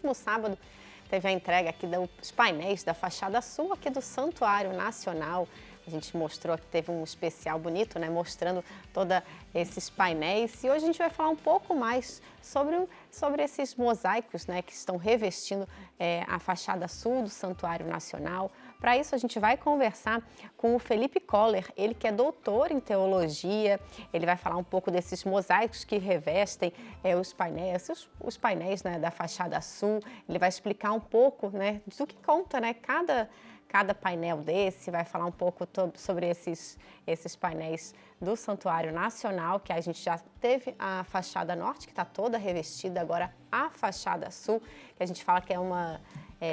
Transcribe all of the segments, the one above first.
último sábado teve a entrega aqui dos painéis da fachada sul aqui do Santuário Nacional. A gente mostrou que teve um especial bonito, né, mostrando todos esses painéis. E hoje a gente vai falar um pouco mais sobre esses mosaicos, né, que estão revestindo a fachada sul do Santuário Nacional. Para isso a gente vai conversar com o Felipe Koller, ele que é doutor em teologia. Ele vai falar um pouco desses mosaicos que revestem os painéis, né, da fachada sul. Ele vai explicar um pouco, né, do que conta, né, cada painel desse, vai falar um pouco sobre esses painéis do Santuário Nacional, que a gente já teve a fachada norte, que está toda revestida, agora a fachada sul, que a gente fala que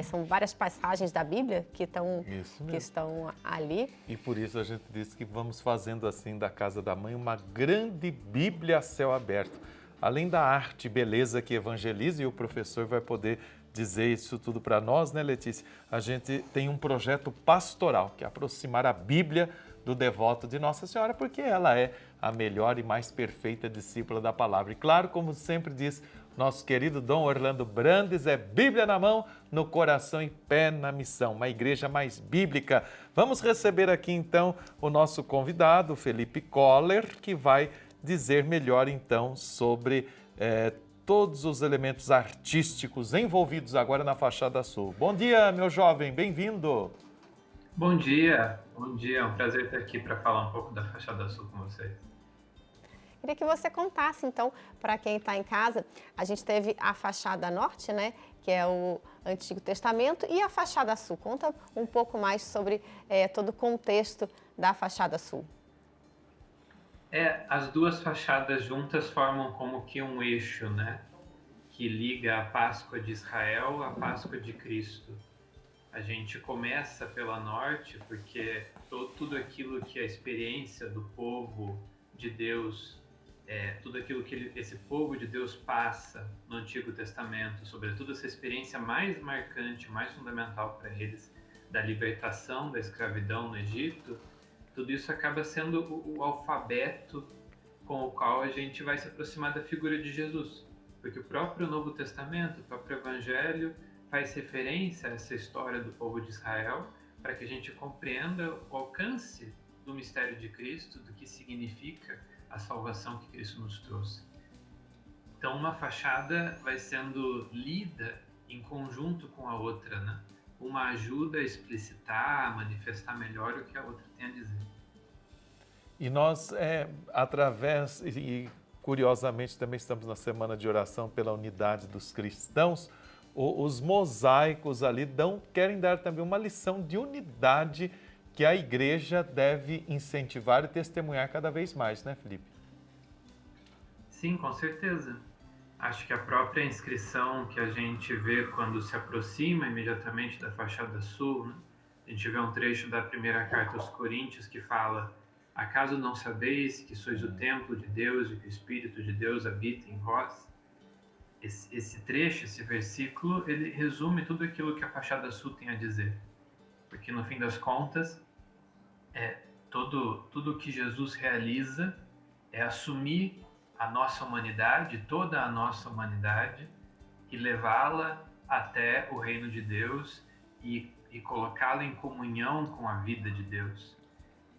são várias passagens da Bíblia que estão ali. E por isso a gente disse que vamos fazendo assim da Casa da Mãe uma grande Bíblia a céu aberto. Além da arte e beleza que evangeliza, e o professor vai poder dizer isso tudo para nós, né, Letícia? A gente tem um projeto pastoral, que é aproximar a Bíblia do devoto de Nossa Senhora, porque ela é a melhor e mais perfeita discípula da palavra. E claro, como sempre diz nosso querido Dom Orlando Brandes, é Bíblia na mão, no coração e pé na missão, uma igreja mais bíblica. Vamos receber aqui então o nosso convidado, Felipe Koller, que vai dizer melhor então sobre todos os elementos artísticos envolvidos agora na fachada sul. Bom dia, meu jovem, bem-vindo. Bom dia, é um prazer estar aqui para falar um pouco da fachada sul com vocês. Queria que você contasse, então, para quem está em casa, a gente teve a fachada norte, né, que é o Antigo Testamento, e a fachada sul. Conta um pouco mais sobre todo o contexto da fachada sul. As duas fachadas juntas formam como que um eixo, né, que liga a Páscoa de Israel à Páscoa de Cristo. A gente começa pela norte, porque tudo aquilo que a experiência do povo de Deus, tudo aquilo que esse povo de Deus passa no Antigo Testamento, sobretudo essa experiência mais marcante, mais fundamental para eles, da libertação da escravidão no Egito, tudo isso acaba sendo o alfabeto com o qual a gente vai se aproximar da figura de Jesus. Porque o próprio Novo Testamento, o próprio Evangelho, faz referência a essa história do povo de Israel para que a gente compreenda o alcance do mistério de Cristo, do que significa a salvação que Cristo nos trouxe. Então, uma fachada vai sendo lida em conjunto com a outra, né? Uma ajuda a explicitar, a manifestar melhor o que a outra tem a dizer. E nós, e curiosamente também estamos na semana de oração pela unidade dos cristãos, os mosaicos ali querem dar também uma lição de unidade que a igreja deve incentivar e testemunhar cada vez mais, né, Felipe? Sim, com certeza. Acho que a própria inscrição que a gente vê quando se aproxima imediatamente da fachada sul, né? A gente vê um trecho da primeira carta aos Coríntios que fala: acaso não sabeis que sois o templo de Deus e que o Espírito de Deus habita em vós? Esse trecho, esse versículo, ele resume tudo aquilo que a fachada sul tem a dizer. Porque no fim das contas, tudo que Jesus realiza é assumir a nossa humanidade, toda a nossa humanidade, e levá-la até o reino de Deus e colocá-la em comunhão com a vida de Deus.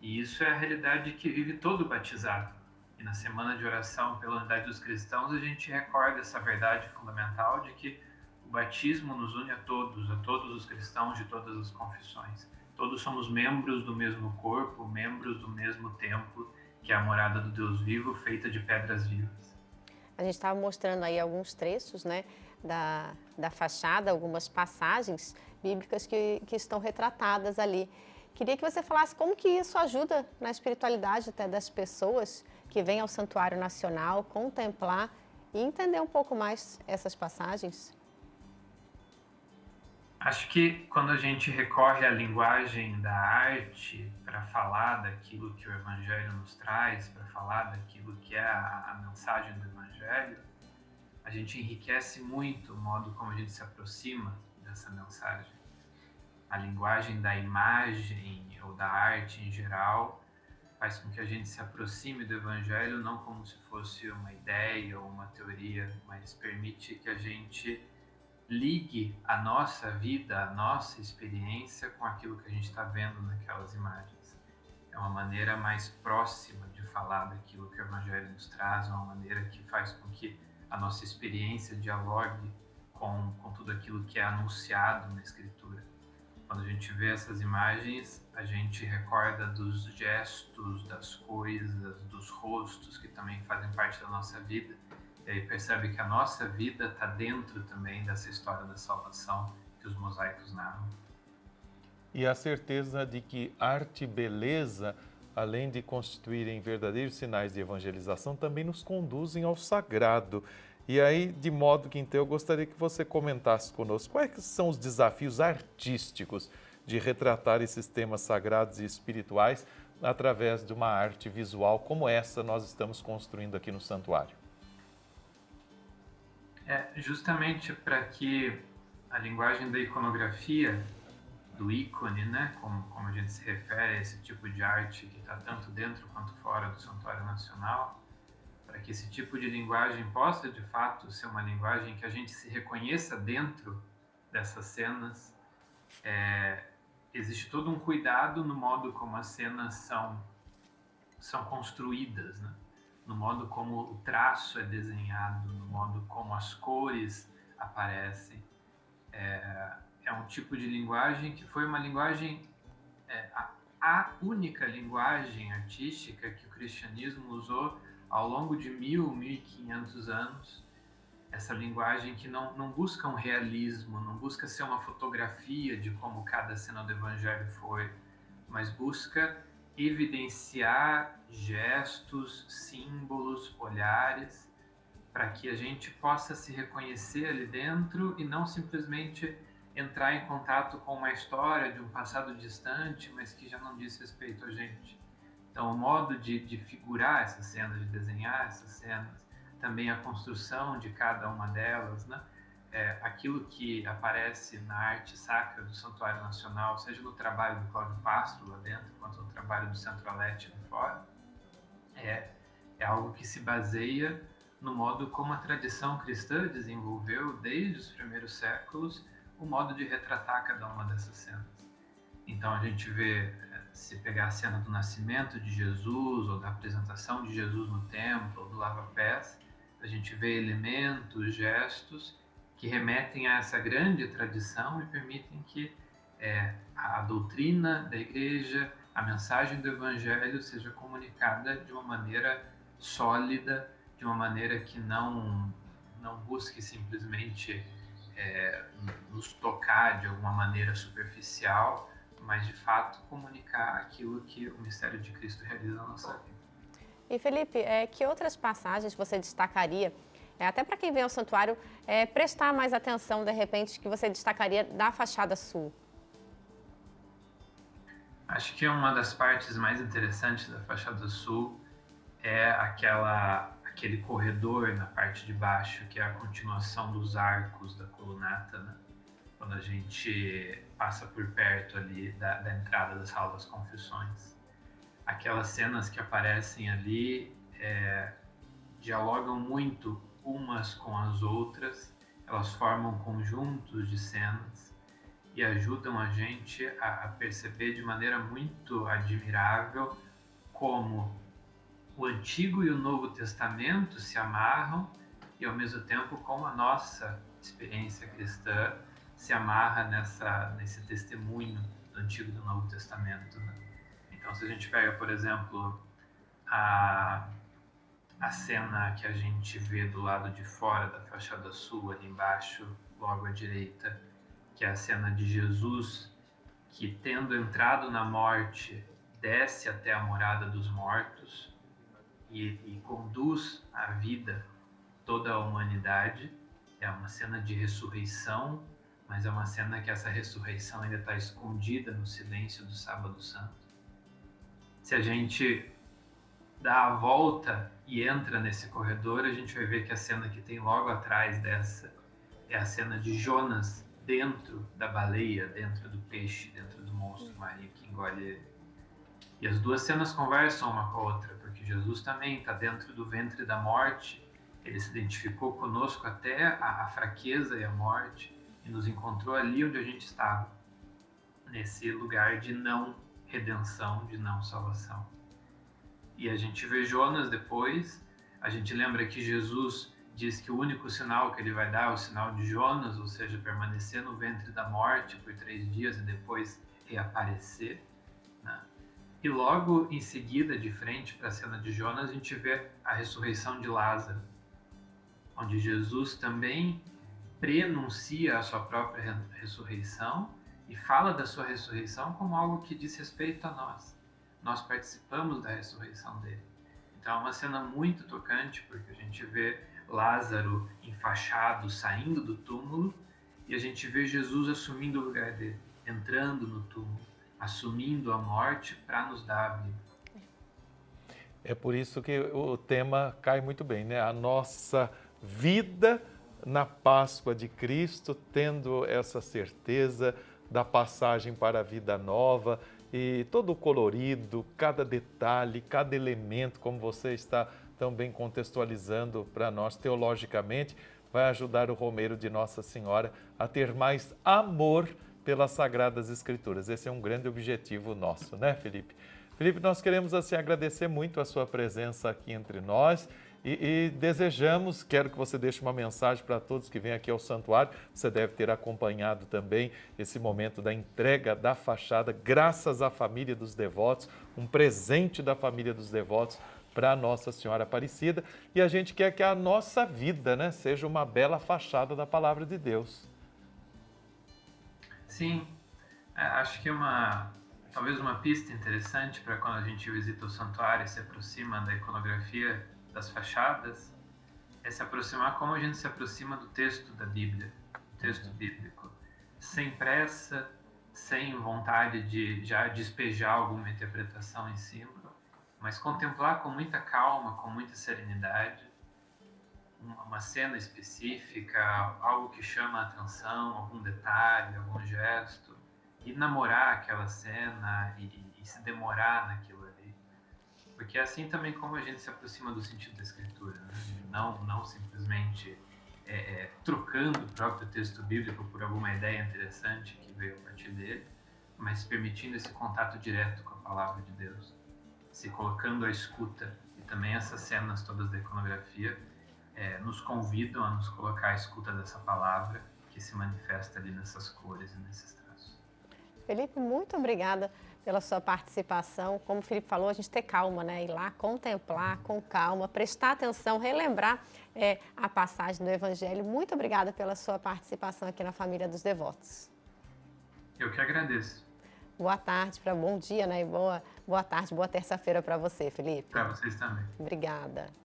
E isso é a realidade que vive todo batizado. E na semana de oração pela unidade dos cristãos, a gente recorda essa verdade fundamental de que o batismo nos une a todos os cristãos de todas as confissões. Todos somos membros do mesmo corpo, membros do mesmo templo, que é a morada do Deus vivo, feita de pedras vivas. A gente estava mostrando aí alguns trechos, né, da fachada, algumas passagens bíblicas que estão retratadas ali. Queria que você falasse como que isso ajuda na espiritualidade até das pessoas que vêm ao Santuário Nacional contemplar e entender um pouco mais essas passagens. Acho que quando a gente recorre à linguagem da arte para falar daquilo que o Evangelho nos traz, para falar daquilo que é a mensagem do Evangelho, a gente enriquece muito o modo como a gente se aproxima dessa mensagem. A linguagem da imagem ou da arte em geral faz com que a gente se aproxime do Evangelho não como se fosse uma ideia ou uma teoria, mas permite que a gente ligue a nossa vida, a nossa experiência com aquilo que a gente está vendo naquelas imagens. É uma maneira mais próxima de falar daquilo que o Evangelho nos traz, uma maneira que faz com que a nossa experiência dialogue com tudo aquilo que é anunciado na Escritura. Quando a gente vê essas imagens, a gente recorda dos gestos, das coisas, dos rostos que também fazem parte da nossa vida. E aí percebe que a nossa vida está dentro também dessa história da salvação que os mosaicos narram. E a certeza de que arte e beleza, além de constituírem verdadeiros sinais de evangelização, também nos conduzem ao sagrado. E aí, de modo que então eu gostaria que você comentasse conosco quais são os desafios artísticos de retratar esses temas sagrados e espirituais através de uma arte visual como essa nós estamos construindo aqui no santuário. Justamente para que a linguagem da iconografia, do ícone, né, como a gente se refere a esse tipo de arte que está tanto dentro quanto fora do Santuário Nacional, para que esse tipo de linguagem possa, de fato, ser uma linguagem que a gente se reconheça dentro dessas cenas, existe todo um cuidado no modo como as cenas são construídas, né? No modo como o traço é desenhado, no modo como as cores aparecem. É um tipo de linguagem que foi uma linguagem, a única linguagem artística que o cristianismo usou ao longo de 1.500 anos. Essa linguagem que não busca um realismo, não busca ser uma fotografia de como cada cena do Evangelho foi, mas busca evidenciar gestos, símbolos, olhares, para que a gente possa se reconhecer ali dentro e não simplesmente entrar em contato com uma história de um passado distante, mas que já não diz respeito a gente. Então, o modo de figurar essas cenas, de desenhar essas cenas, também a construção de cada uma delas, né? Aquilo que aparece na arte sacra do Santuário Nacional, seja no trabalho do Cláudio Pastro lá dentro, quanto no trabalho do Centro-Alete lá fora, é algo que se baseia no modo como a tradição cristã desenvolveu, desde os primeiros séculos, o modo de retratar cada uma dessas cenas. Então, a gente vê, se pegar a cena do nascimento de Jesus, ou da apresentação de Jesus no templo, ou do lava-pés, a gente vê elementos, gestos que remetem a essa grande tradição e permitem que a doutrina da igreja, a mensagem do evangelho seja comunicada de uma maneira sólida, de uma maneira que não busque simplesmente nos tocar de alguma maneira superficial, mas de fato comunicar aquilo que o mistério de Cristo realiza na nossa vida. E Felipe, que outras passagens você destacaria, até para quem vem ao santuário, prestar mais atenção, de repente, que você destacaria da fachada sul? Acho que uma das partes mais interessantes da fachada sul é aquele corredor na parte de baixo, que é a continuação dos arcos da colunata, né? Quando a gente passa por perto ali da entrada da Sala das Confissões. Aquelas cenas que aparecem ali dialogam muito umas com as outras, elas formam conjuntos de cenas e ajudam a gente a perceber de maneira muito admirável como o Antigo e o Novo Testamento se amarram e, ao mesmo tempo, como a nossa experiência cristã se amarra nesse testemunho do Antigo e do Novo Testamento, né? Então, se a gente pega, por exemplo, a cena que a gente vê do lado de fora da fachada sul, ali embaixo, logo à direita, que é a cena de Jesus que, tendo entrado na morte, desce até a morada dos mortos e conduz à vida toda a humanidade. É uma cena de ressurreição, mas é uma cena que essa ressurreição ainda está escondida no silêncio do Sábado Santo. Se a gente dá a volta e entra nesse corredor, a gente vai ver que a cena que tem logo atrás dessa é a cena de Jonas dentro da baleia, dentro do peixe, dentro do monstro marinho que engole ele. E as duas cenas conversam uma com a outra, porque Jesus também está dentro do ventre da morte, ele se identificou conosco até a fraqueza e a morte, e nos encontrou ali onde a gente estava, nesse lugar de não redenção, de não salvação. E a gente vê Jonas depois, a gente lembra que Jesus diz que o único sinal que ele vai dar é o sinal de Jonas, ou seja, permanecer no ventre da morte por 3 dias e depois reaparecer, né? E logo em seguida, de frente para a cena de Jonas, a gente vê a ressurreição de Lázaro, onde Jesus também prenuncia a sua própria ressurreição e fala da sua ressurreição como algo que diz respeito a nós. Nós participamos da ressurreição dele. Então é uma cena muito tocante, porque a gente vê Lázaro enfaixado, saindo do túmulo, e a gente vê Jesus assumindo o lugar dele, entrando no túmulo, assumindo a morte para nos dar a vida. É por isso que o tema cai muito bem, né? A nossa vida na Páscoa de Cristo, tendo essa certeza da passagem para a vida nova e todo o colorido, cada detalhe, cada elemento, como você está tão bem contextualizando para nós teologicamente, vai ajudar o romeiro de Nossa Senhora a ter mais amor pelas Sagradas Escrituras. Esse é um grande objetivo nosso, né, Felipe? Felipe, nós queremos assim agradecer muito a sua presença aqui entre nós e desejamos, quero que você deixe uma mensagem para todos que vêm aqui ao santuário. Você deve ter acompanhado também esse momento da entrega da fachada, graças à família dos devotos, um presente da família dos devotos para Nossa Senhora Aparecida. E a gente quer que a nossa vida, né, seja uma bela fachada da Palavra de Deus. Sim, acho que talvez uma pista interessante para quando a gente visita o santuário e se aproxima da iconografia das fachadas, é se aproximar como a gente se aproxima do texto da Bíblia, do texto bíblico, sem pressa, sem vontade de já despejar alguma interpretação em cima, mas contemplar com muita calma, com muita serenidade, uma cena específica, algo que chama a atenção, algum detalhe, algum gesto, e namorar aquela cena e se demorar naquilo ali. Porque é assim também como a gente se aproxima do sentido da Escritura, né? Não simplesmente trocando o próprio texto bíblico por alguma ideia interessante que veio a partir dele, mas permitindo esse contato direto com a Palavra de Deus, se colocando à escuta. E também essas cenas todas da iconografia nos convidam a nos colocar à escuta dessa palavra que se manifesta ali nessas cores e nesses traços. Felipe, muito obrigada pela sua participação. Como o Felipe falou, a gente ter calma, né? Ir lá contemplar com calma, prestar atenção, relembrar a passagem do Evangelho. Muito obrigada pela sua participação aqui na Família dos Devotos. Eu que agradeço. Boa tarde, bom dia, né? E boa tarde, boa terça-feira para você, Felipe. Para vocês também. Obrigada.